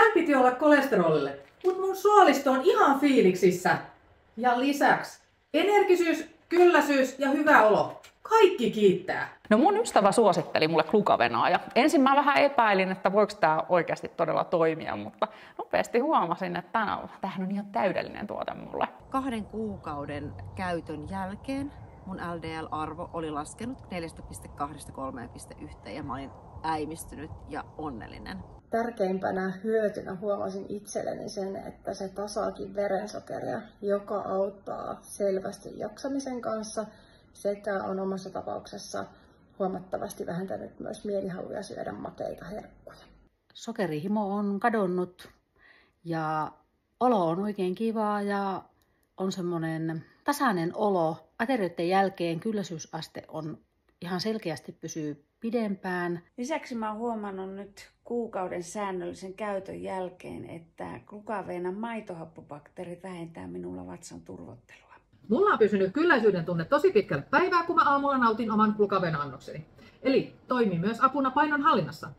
Tän piti olla kolesterolille, mutta mun suolisto on ihan fiiliksissä. Ja lisäksi energisyys, kylläisyys ja hyvä olo. Kaikki kiittää. No mun ystävä suositteli mulle glukavenaa ja ensin mä vähän epäilin, että voiko tää oikeasti todella toimia, mutta nopeasti huomasin, että tämähän on ihan täydellinen tuote mulle. 2 kuukauden käytön jälkeen mun LDL-arvo oli laskenut 4,2–3,1 ja mä olin äimistynyt ja onnellinen. Tärkeimpänä hyötynä huomasin itselleni sen, että se tasaakin verensokeria, joka auttaa selvästi jaksamisen kanssa sekä on omassa tapauksessa huomattavasti vähentänyt myös mielihaluja syödä makeita herkkuja. Sokerihimo on kadonnut ja olo on oikein kivaa ja on semmoinen tasainen olo. Aterioiden jälkeen kylläisyysaste on ihan selkeästi pysyy pidempään. Lisäksi mä oon huomannut nyt kuukauden säännöllisen käytön jälkeen, että glukaveenan maitohappobakteerit vähentää minulla vatsan turvottelua. Mulla on pysynyt kylläisyyden tunne tosi pitkälle päivää, kun mä aamulla nautin oman glukavena-annokseni. Eli toimii myös apuna painon hallinnassa.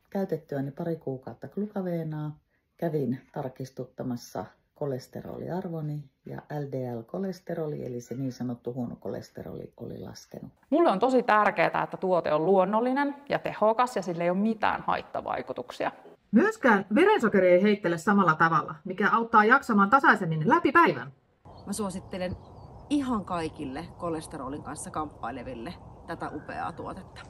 Käytettyäni 2 kuukautta glukaveenaa kävin tarkistuttamassa kolesteroliarvoni ja LDL-kolesteroli, eli se niin sanottu huono kolesteroli, oli laskenut. Mulle on tosi tärkeää, että tuote on luonnollinen ja tehokas ja sillä ei ole mitään haittavaikutuksia. Myöskään verensokeri ei heittele samalla tavalla, mikä auttaa jaksamaan tasaisemmin läpi päivän. Mä suosittelen ihan kaikille kolesterolin kanssa kamppaileville tätä upeaa tuotetta.